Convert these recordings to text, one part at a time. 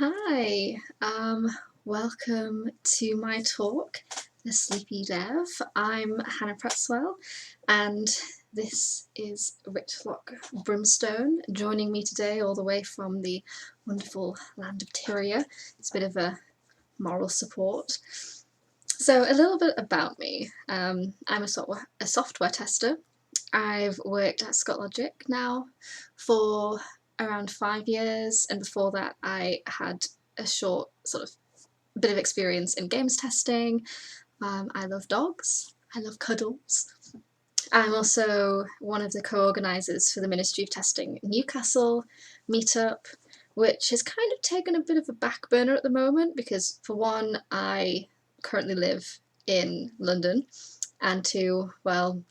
Hi, welcome to my talk, The Sleepy Dev. I'm Hannah Pretswell, and this is Richlock Brimstone, joining me today all the way from the wonderful land of Tyria. It's a bit of a moral support. So a little bit about me. I'm a software tester. I've worked at ScottLogic now for around 5 years, and before that I had a short sort of bit of experience in games testing. I love dogs, I love cuddles. I'm also one of the co-organisers for the Ministry of Testing Newcastle meetup, which has kind of taken a bit of a back burner at the moment because, for one, I currently live in London, and two, well,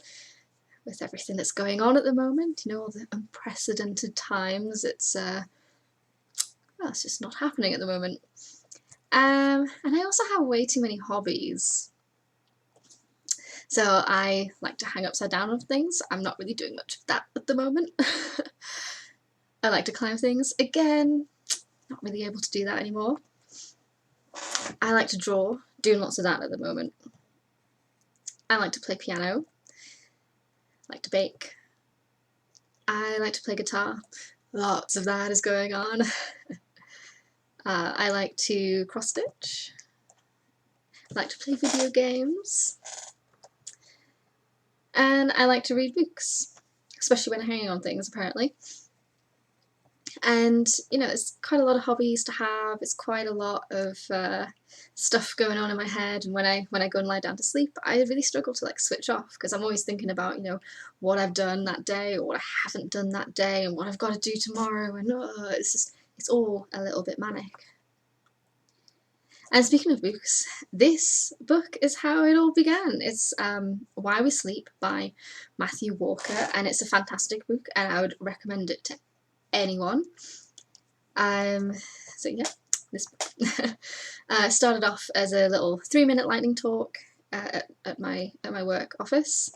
with everything that's going on at the moment, you know, all the unprecedented times, it's just not happening at the moment. And I also have way too many hobbies. So I like to hang upside down on things. I'm not really doing much of that at the moment. I like to climb things. Again, not really able to do that anymore. I like to draw, doing lots of that at the moment. I like to play piano. I like to bake. I like to play guitar. Lots of that is going on. I like to cross stitch. I like to play video games. And I like to read books, especially when hanging on things, apparently. And, you know, it's quite a lot of hobbies to have. It's quite a lot of stuff going on in my head. And when I go and lie down to sleep, I really struggle to like switch off because I'm always thinking about, you know, what I've done that day or what I haven't done that day and what I've got to do tomorrow. And it's all a little bit manic. And speaking of books, this book is how it all began. It's Why We Sleep by Matthew Walker, and it's a fantastic book, and I would recommend it to anyone. So yeah, this book. Started off as a little 3-minute lightning talk at my work office.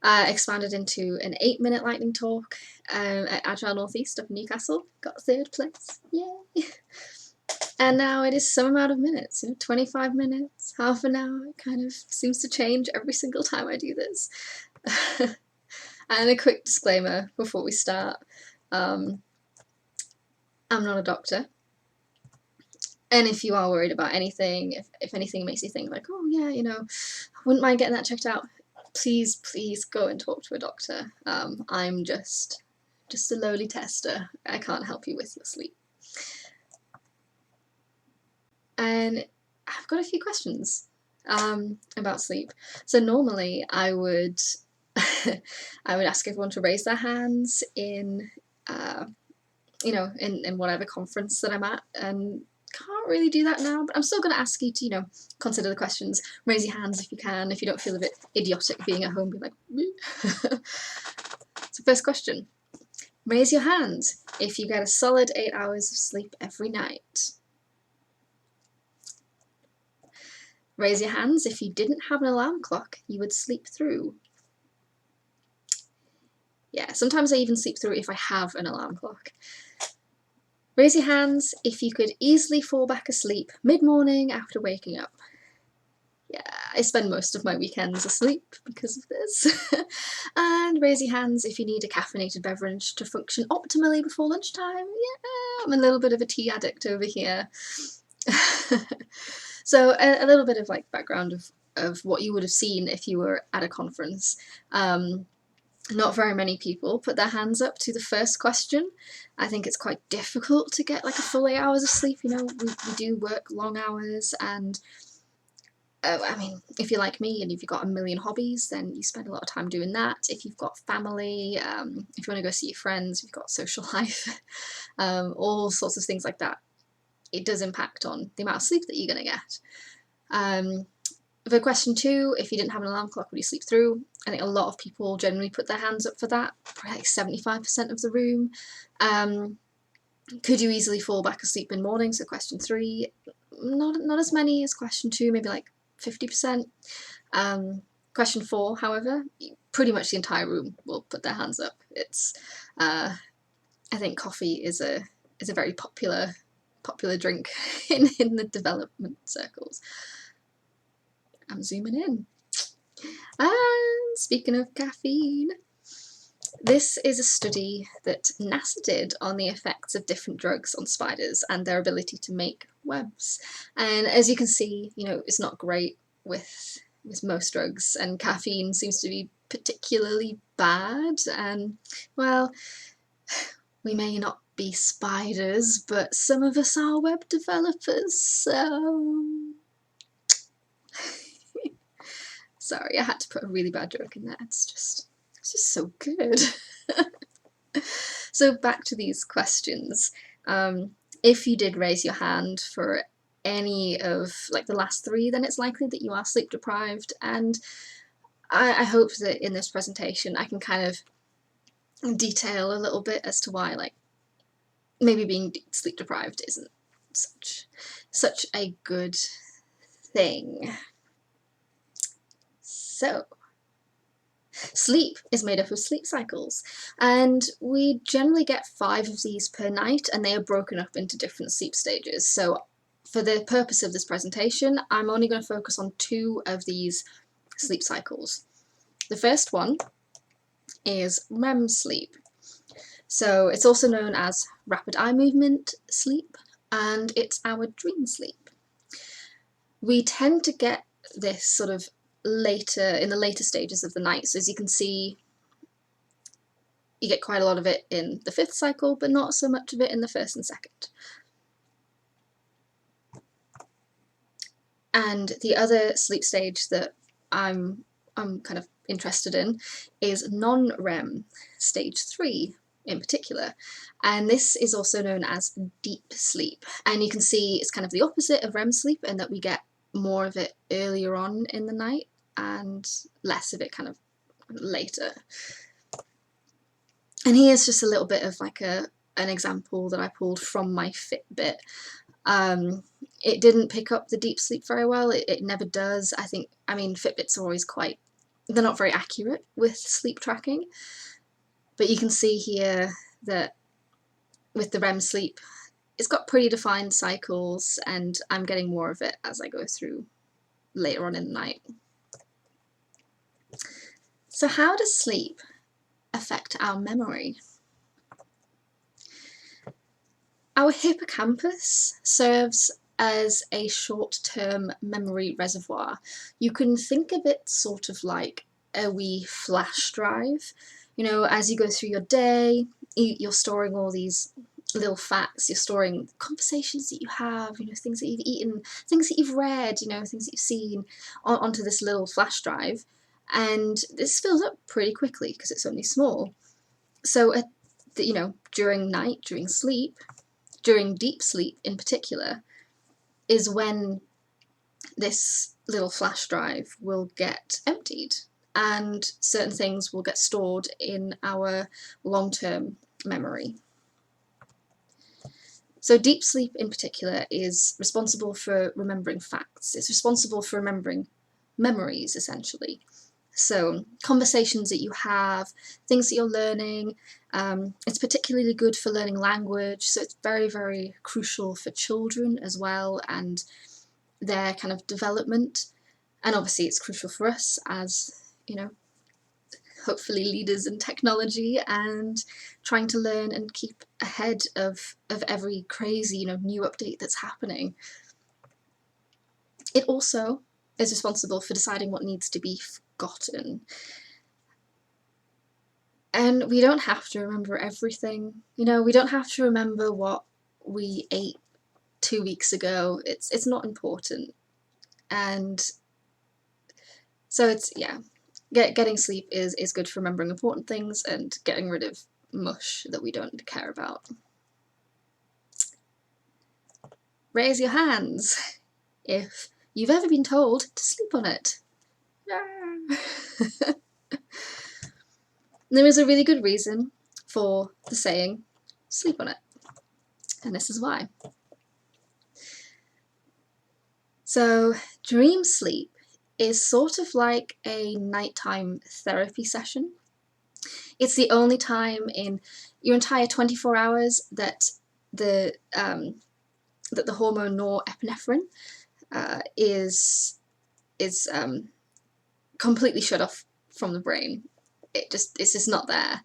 Expanded into an 8-minute lightning talk at Agile Northeast up in Newcastle. Got 3rd place, yay! And now it is some amount of minutes, you know, 25 minutes, half an hour. It kind of seems to change every single time I do this. And a quick disclaimer before we start. I'm not a doctor. And if you are worried about anything, if anything makes you think like, oh yeah, you know, I wouldn't mind getting that checked out, please go and talk to a doctor. I'm just a lowly tester. I can't help you with your sleep. And I've got a few questions about sleep. So normally I would I would ask everyone to raise their hands in you know, in whatever conference that I'm at, and can't really do that now, but I'm still going to ask you to, you know, consider the questions. Raise your hands if you can. If you don't feel a bit idiotic being at home, be like, So first question. Raise your hand if you get a solid 8 hours of sleep every night. Raise your hands if you didn't have an alarm clock you would sleep through. Yeah, sometimes I even sleep through if I have an alarm clock. Raise your hands if you could easily fall back asleep mid-morning after waking up. Yeah, I spend most of my weekends asleep because of this. And raise your hands if you need a caffeinated beverage to function optimally before lunchtime. Yeah, I'm a little bit of a tea addict over here. So a little bit of like background of what you would have seen if you were at a conference. Not very many people put their hands up to the first question. I think it's quite difficult to get like a full 8 hours of sleep. You know, we do work long hours, and I mean, if you're like me and if you've got a million hobbies, then you spend a lot of time doing that. If you've got family, if you want to go see your friends, if you've got social life, all sorts of things like that, it does impact on the amount of sleep that you're going to get. For question 2, if you didn't have an alarm clock, would you sleep through? I think a lot of people generally put their hands up for that, probably like 75% of the room. Could you easily fall back asleep in morning? So question 3, not as many as question 2, maybe like 50%. Question 4, however, pretty much the entire room will put their hands up. It's I think coffee is a very popular popular drink in the development circles. I'm zooming in. And speaking of caffeine, this is a study that NASA did on the effects of different drugs on spiders and their ability to make webs. And as you can see, you know, it's not great with most drugs, and caffeine seems to be particularly bad. And well, we may not be spiders, but some of us are web developers, so sorry, I had to put a really bad joke in there. It's just so good. So back to these questions. If you did raise your hand for any of like the last three, then it's likely that you are sleep deprived, and I hope that in this presentation I can kind of detail a little bit as to why, like, maybe being sleep deprived isn't such a good thing. So, sleep is made up of sleep cycles, and we generally get 5 of these per night, and they are broken up into different sleep stages. So for the purpose of this presentation, I'm only going to focus on 2 of these sleep cycles. The first one is REM sleep. So it's also known as rapid eye movement sleep, and it's our dream sleep. We tend to get this sort of in the later stages of the night. So as you can see, you get quite a lot of it in the 5th cycle, but not so much of it in the 1st and 2nd. And the other sleep stage that I'm kind of interested in is non-REM, stage 3 in particular. And this is also known as deep sleep. And you can see it's kind of the opposite of REM sleep, in that we get more of it earlier on in the night and less of it kind of later. And here's just a little bit of like an example that I pulled from my Fitbit. It didn't pick up the deep sleep very well. It never does. I mean, Fitbits are always they're not very accurate with sleep tracking. But you can see here that with the REM sleep, it's got pretty defined cycles, and I'm getting more of it as I go through later on in the night. So how does sleep affect our memory? Our hippocampus serves as a short-term memory reservoir. You can think of it sort of like a wee flash drive. You know, as you go through your day, you're storing all these little facts, you're storing conversations that you have, you know, things that you've eaten, things that you've read, you know, things that you've seen, onto this little flash drive. And this fills up pretty quickly because it's only small. So, you know, during night, during sleep, during deep sleep in particular, is when this little flash drive will get emptied, and certain things will get stored in our long-term memory. So deep sleep in particular is responsible for remembering facts. It's responsible for remembering memories, essentially. So conversations that you have, things that you're learning. It's particularly good for learning language, so it's very, very crucial for children as well, and their kind of development. And obviously it's crucial for us as, you know, hopefully leaders in technology and trying to learn and keep ahead of every crazy, you know, new update that's happening. It also is responsible for deciding what needs to be forgotten. And we don't have to remember everything. You know, we don't have to remember what we ate 2 weeks ago. It's not important. And so it's, yeah, getting sleep is good for remembering important things and getting rid of mush that we don't care about. Raise your hands if you've ever been told to sleep on it. There is a really good reason for the saying, sleep on it. And this is why. So, dream sleep is sort of like a nighttime therapy session. It's the only time in your entire 24 hours that the that the hormone norepinephrine is completely shut off from the brain. It's just not there.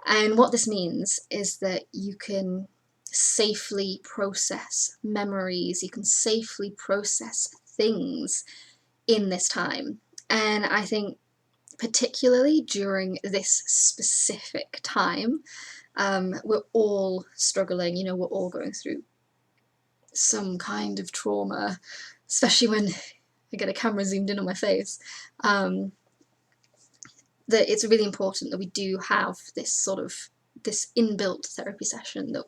And what this means is that you can safely process memories, you can safely process things in this time. And I think particularly during this specific time, we're all struggling, you know, we're all going through some kind of trauma, especially when I get a camera zoomed in on my face. That it's really important that we do have this inbuilt therapy session, that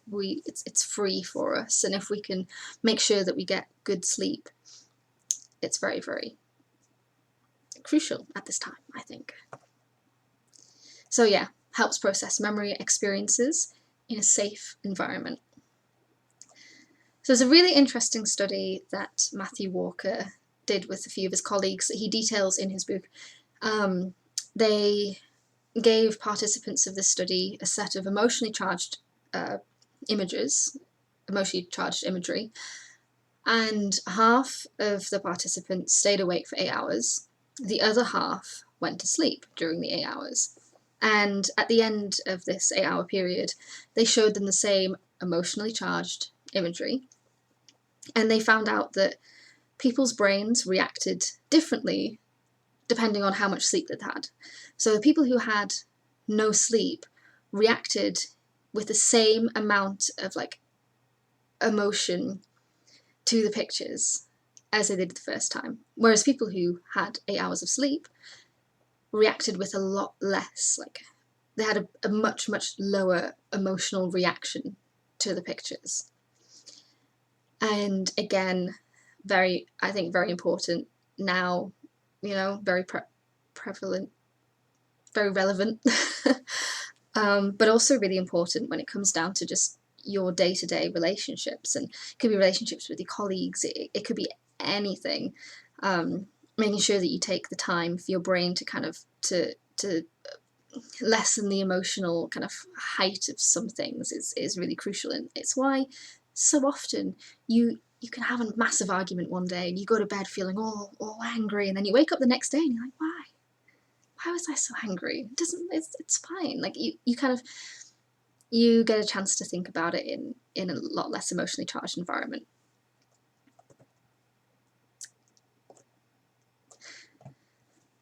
it's free for us, and if we can make sure that we get good sleep, it's very, very crucial at this time, I think. So yeah, helps process memory experiences in a safe environment. So there's a really interesting study that Matthew Walker did with a few of his colleagues that he details in his book. They gave participants of this study a set of emotionally charged imagery, and half of the participants stayed awake for 8 hours. The other half went to sleep during the 8 hours. And at the end of this 8-hour period, they showed them the same emotionally charged imagery, and they found out that people's brains reacted differently depending on how much sleep they'd had. So the people who had no sleep reacted with the same amount of emotion to the pictures as they did the first time, whereas people who had 8 hours of sleep reacted with a lot less. They had a much, much lower emotional reaction to the pictures. And again, I think very important now, you know, very prevalent, very relevant, but also really important when it comes down to just your day-to-day relationships. And it could be relationships with your colleagues, it could be anything. Making sure that you take the time for your brain to kind of to lessen the emotional kind of height of some things is really crucial. And it's why so often you can have a massive argument one day and you go to bed feeling all angry, and then you wake up the next day and you're like, why was I so angry? It's fine. You get a chance to think about it in a lot less emotionally charged environment.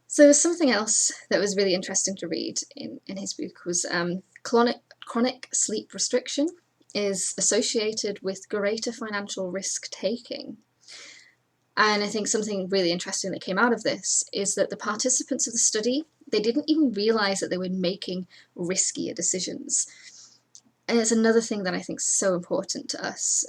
So something else that was really interesting to read in his book was chronic sleep restriction is associated with greater financial risk-taking. And I think something really interesting that came out of this is that the participants of the study, they didn't even realise that they were making riskier decisions. And it's another thing that I think is so important to us,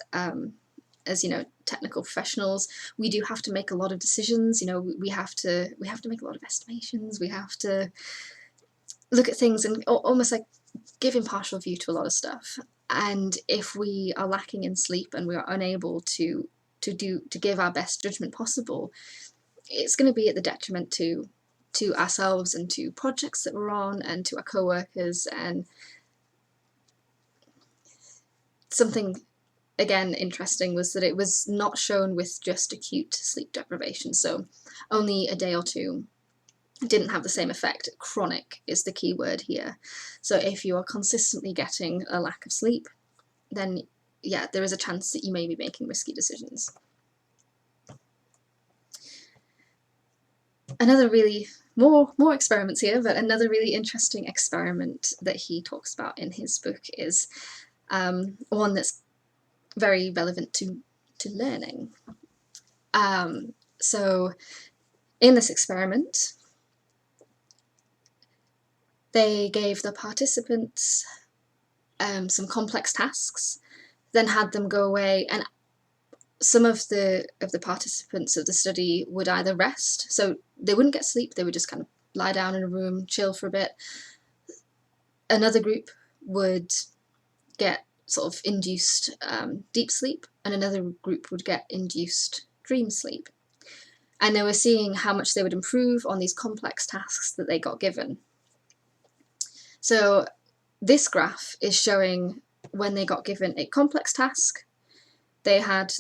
as you know, technical professionals. We do have to make a lot of decisions. You know, we have to make a lot of estimations. We have to look at things and almost give impartial view to a lot of stuff. And if we are lacking in sleep and we are unable to give our best judgment possible, it's going to be at the detriment to ourselves and to projects that we're on and to our co-workers. And something again interesting was that it was not shown with just acute sleep deprivation, so only a day or two didn't have the same effect. Chronic is the key word here. So if you are consistently getting a lack of sleep, then yeah, there is a chance that you may be making risky decisions. Another really, more experiments here, but another really interesting experiment that he talks about in his book is one that's very relevant to learning. So in this experiment, they gave the participants some complex tasks, then had them go away, and some of the participants of the study would either rest, so they wouldn't get sleep, they would just kind of lie down in a room, chill for a bit. Another group would get sort of induced deep sleep, and another group would get induced dream sleep. And they were seeing how much they would improve on these complex tasks that they got given. So this graph is showing when they got given a complex task They had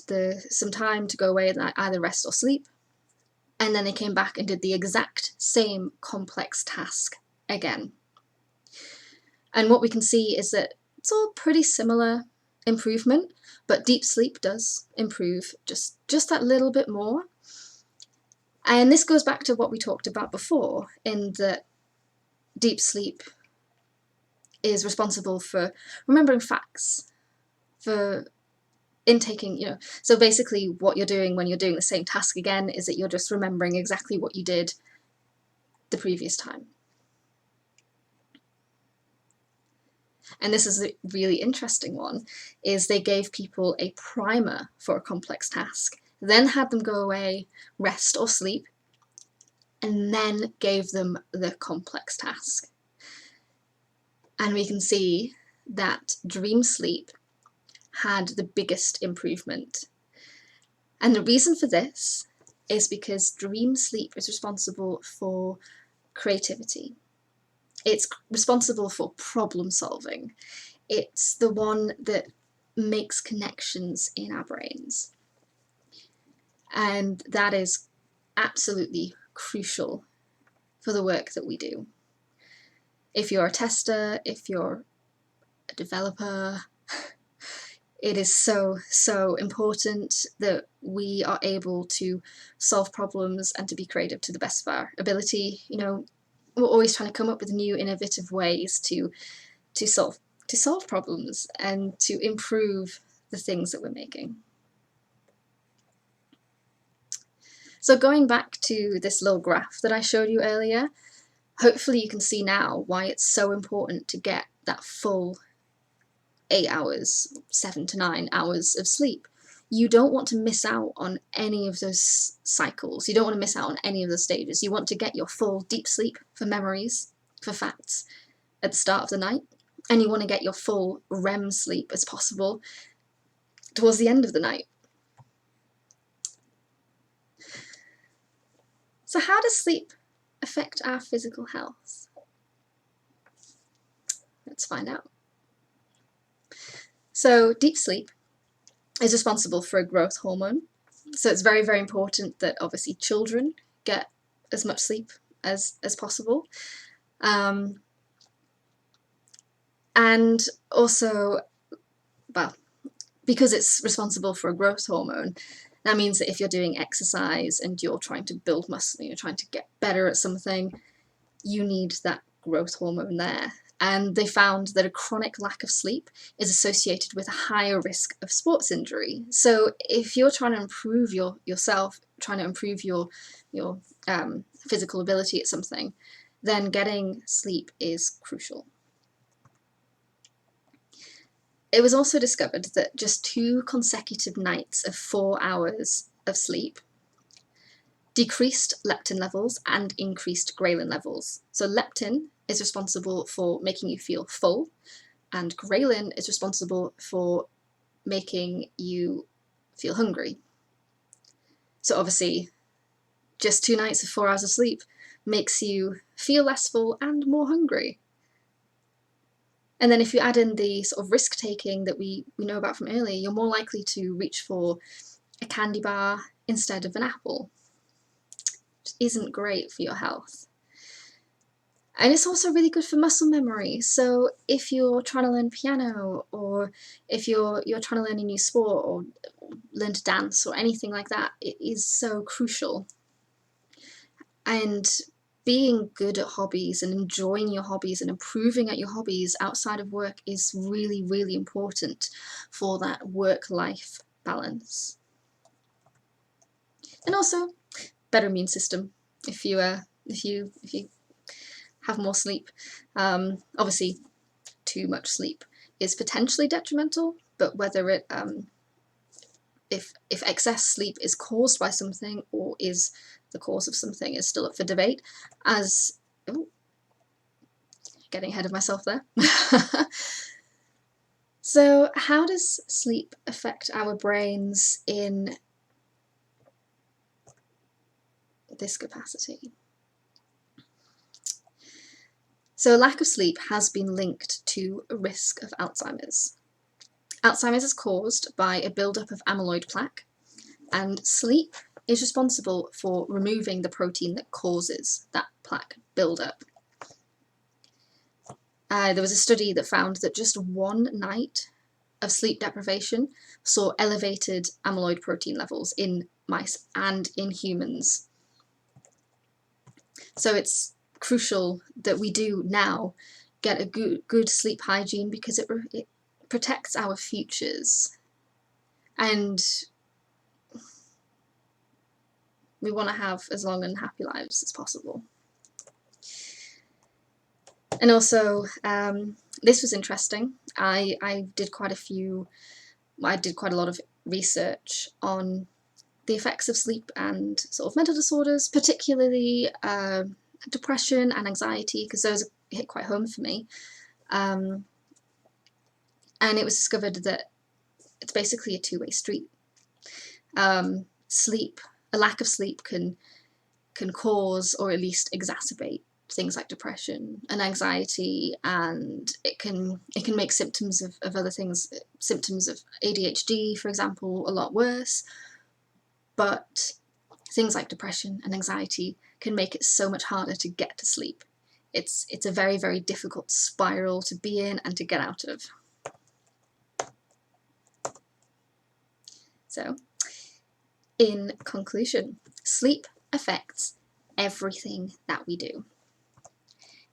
some time to go away and either rest or sleep, and then they came back and did the exact same complex task again. And what we can see is that it's all pretty similar improvement, but deep sleep does improve just that little bit more. And this goes back to what we talked about before, in that deep sleep is responsible for remembering facts, for intaking, so basically what you're doing when you're doing the same task again is that you're just remembering exactly what you did the previous time. And this is a really interesting one, is they gave people a primer for a complex task, then had them go away, rest or sleep, and then gave them the complex task. And we can see that dream sleep had the biggest improvement. And the reason for this is because dream sleep is responsible for creativity. It's responsible for problem solving. It's the one that makes connections in our brains. And that is absolutely crucial for the work that we do. If you're a tester, if you're a developer, it is so important that we are able to solve problems and to be creative to the best of our ability. We're always trying to come up with new innovative ways to solve problems and to improve the things that we're making. So going back to this little graph that I showed you earlier, hopefully you can see now why it's so important to get that full 8 hours, 7 to 9 hours of sleep. You don't want to miss out on any of those cycles. You don't want to miss out on any of the stages. You want to get your full deep sleep for memories, for facts, at the start of the night, and you want to get your full REM sleep as possible towards the end of the night. So how does sleep affect our physical health? Let's find out. So deep sleep is responsible for a growth hormone. So it's very, very important that obviously children get as much sleep as possible. And also, well, because it's responsible for a growth hormone, that means that if you're doing exercise and you're trying to build muscle, you're trying to get better at something, you need that growth hormone there. And they found that a chronic lack of sleep is associated with a higher risk of sports injury. So if you're trying to improve yourself, trying to improve your physical ability at something, then getting sleep is crucial. It was also discovered that just 2 consecutive nights of 4 hours of sleep decreased leptin levels and increased ghrelin levels. So leptin is responsible for making you feel full, and ghrelin is responsible for making you feel hungry. So obviously, just 2 nights of 4 hours of sleep makes you feel less full and more hungry. And then if you add in the sort of risk-taking that we know about from earlier, you're more likely to reach for a candy bar instead of an apple, which isn't great for your health. And it's also really good for muscle memory. So if you're trying to learn piano, or if you're trying to learn a new sport or learn to dance or anything like that, it is so crucial. And being good at hobbies and enjoying your hobbies and improving at your hobbies outside of work is really, really important for that work-life balance. And also, better immune system if you have more sleep. Obviously, too much sleep is potentially detrimental, but whether it if excess sleep is caused by something or is the cause of something is still up for debate. Getting ahead of myself there. So how does sleep affect our brains in this capacity? So lack of sleep has been linked to a risk of Alzheimer's. Alzheimer's is caused by a buildup of amyloid plaque, and sleep is responsible for removing the protein that causes that plaque buildup. There was a study that found that just one night of sleep deprivation saw elevated amyloid protein levels in mice and in humans. So it's crucial that we do now get a good sleep hygiene, because it protects our futures, and we want to have as long and happy lives as possible. And also, this was interesting. I did quite a lot of research on the effects of sleep and sort of mental disorders, particularly depression and anxiety, because those hit quite home for me. And it was discovered that it's basically a two-way street. Sleep, a lack of sleep can cause, or at least exacerbate, things like depression and anxiety, and it can make symptoms of other things, symptoms of ADHD, for example, a lot worse. But things like depression and anxiety can make it so much harder to get to sleep. It's a very, very difficult spiral to be in and to get out of. So, in conclusion, sleep affects everything that we do.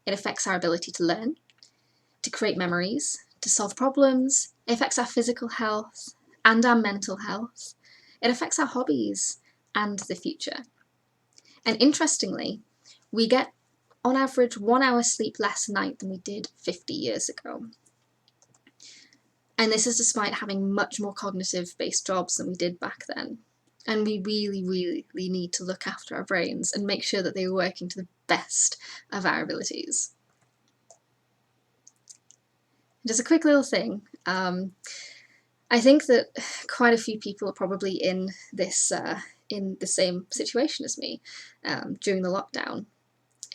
It affects our ability to learn, to create memories, to solve problems. It affects our physical health and our mental health. It affects our hobbies and the future. And interestingly, we get on average 1 hour sleep less a night than we did 50 years ago. And this is despite having much more cognitive-based jobs than we did back then. And we really, really need to look after our brains and make sure that they are working to the best of our abilities. Just a quick little thing. I think that quite a few people are probably in this in the same situation as me during the lockdown,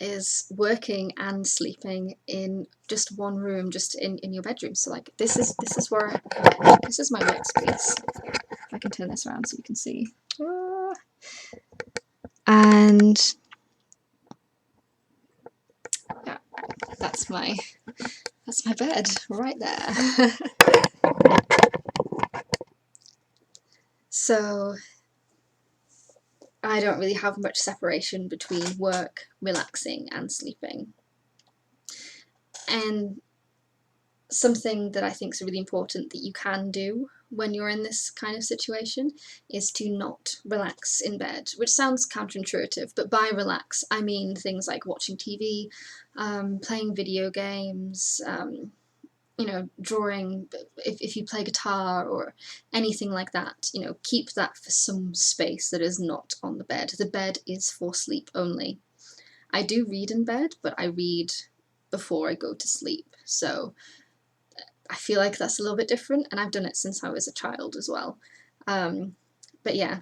is working and sleeping in just one room, just in your bedroom. So like this is my workspace. If I can turn this around so you can see. And yeah, that's my bed right there. So I don't really have much separation between work, relaxing, and sleeping. And something that I think is really important that you can do when you're in this kind of situation is to not relax in bed, which sounds counterintuitive, but by relax I mean things like watching TV, playing video games, you know, drawing, if you play guitar or anything like that, you know, keep that for some space that is not on the bed. The bed is for sleep only. I do read in bed, but I read before I go to sleep, so I feel like that's a little bit different, and I've done it since I was a child as well. But yeah,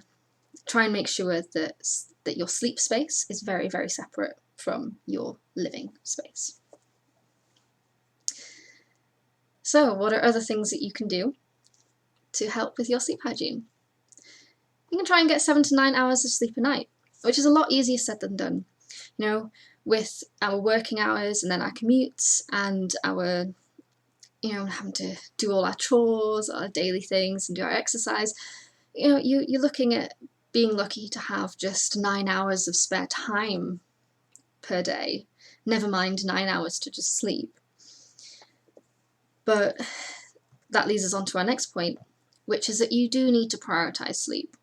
try and make sure that your sleep space is very, very separate from your living space. So what are other things that you can do to help with your sleep hygiene? You can try and get 7 to 9 hours of sleep a night, which is a lot easier said than done. You know, with our working hours and then our commutes and our, you know, having to do all our chores, our daily things, and do our exercise, you know, you're looking at being lucky to have just 9 hours of spare time per day, never mind 9 hours to just sleep. But that leads us on to our next point, which is that you do need to prioritize sleep.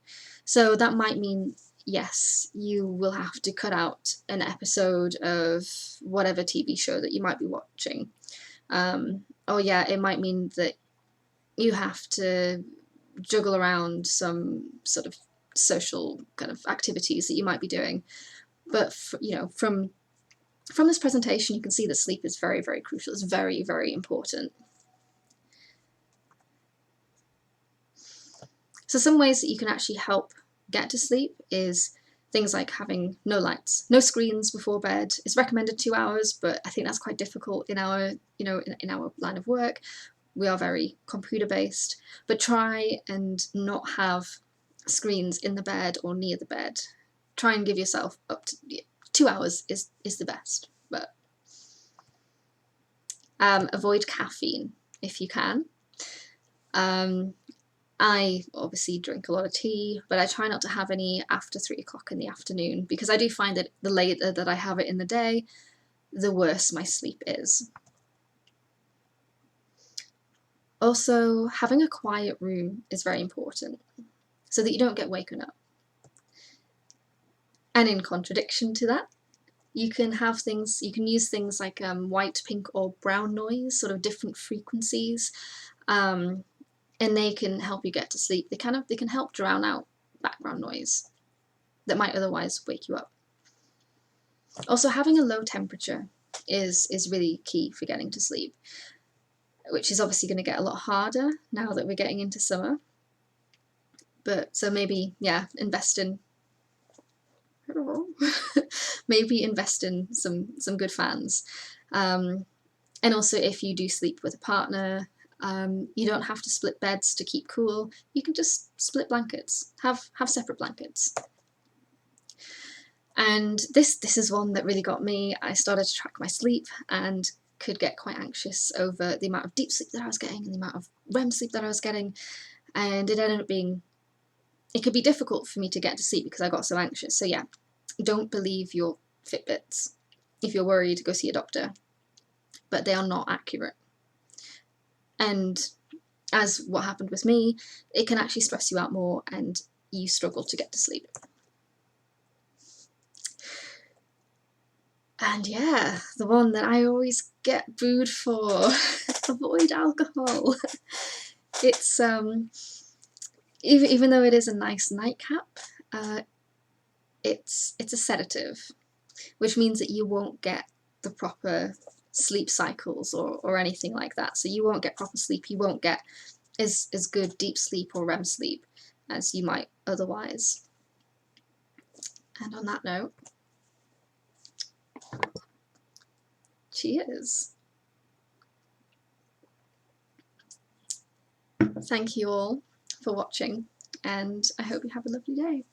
So that might mean, yes, you will have to cut out an episode of whatever TV show that you might be watching. Or yeah, it might mean that you have to juggle around some sort of social kind of activities that you might be doing. But you know, from this presentation, you can see that sleep is very, very crucial. It's very, very important. So some ways that you can actually help get to sleep is things like having no lights, no screens before bed. It's recommended 2 hours, but I think that's quite difficult in our, you know, in our line of work. we are very computer based, but try and not have screens in the bed or near the bed. Try and give yourself up to 2 hours is the best, but avoid caffeine if you can. I obviously drink a lot of tea, but I try not to have any after 3 o'clock in the afternoon, because I do find that the later that I have it in the day, the worse my sleep is. Also, having a quiet room is very important so that you don't get woken up. And in contradiction to that, you can use things like white, pink or brown noise, sort of different frequencies, and they can help you get to sleep. They can help drown out background noise that might otherwise wake you up. Also, having a low temperature is really key for getting to sleep, which is obviously going to get a lot harder now that we're getting into summer. But so maybe, yeah, invest in maybe invest in some good fans. And also, if you do sleep with a partner, you don't have to split beds to keep cool. You can just split blankets, have separate blankets. And this is one that really got me. I started to track my sleep and could get quite anxious over the amount of deep sleep that I was getting and the amount of REM sleep that I was getting, and it ended up being, it could be difficult for me to get to sleep because I got so anxious. So yeah, don't believe your Fitbits. If you're worried, go see a doctor, but they are not accurate. And as what happened with me, it can actually stress you out more and you struggle to get to sleep. And yeah, the one that I always get booed for, avoid alcohol. It's even though it is a nice nightcap, it's a sedative, which means that you won't get the proper sleep cycles or anything like that. So you won't get proper sleep, you won't get as good deep sleep or REM sleep as you might otherwise. And on that note, cheers. Thank you all for watching, and I hope you have a lovely day.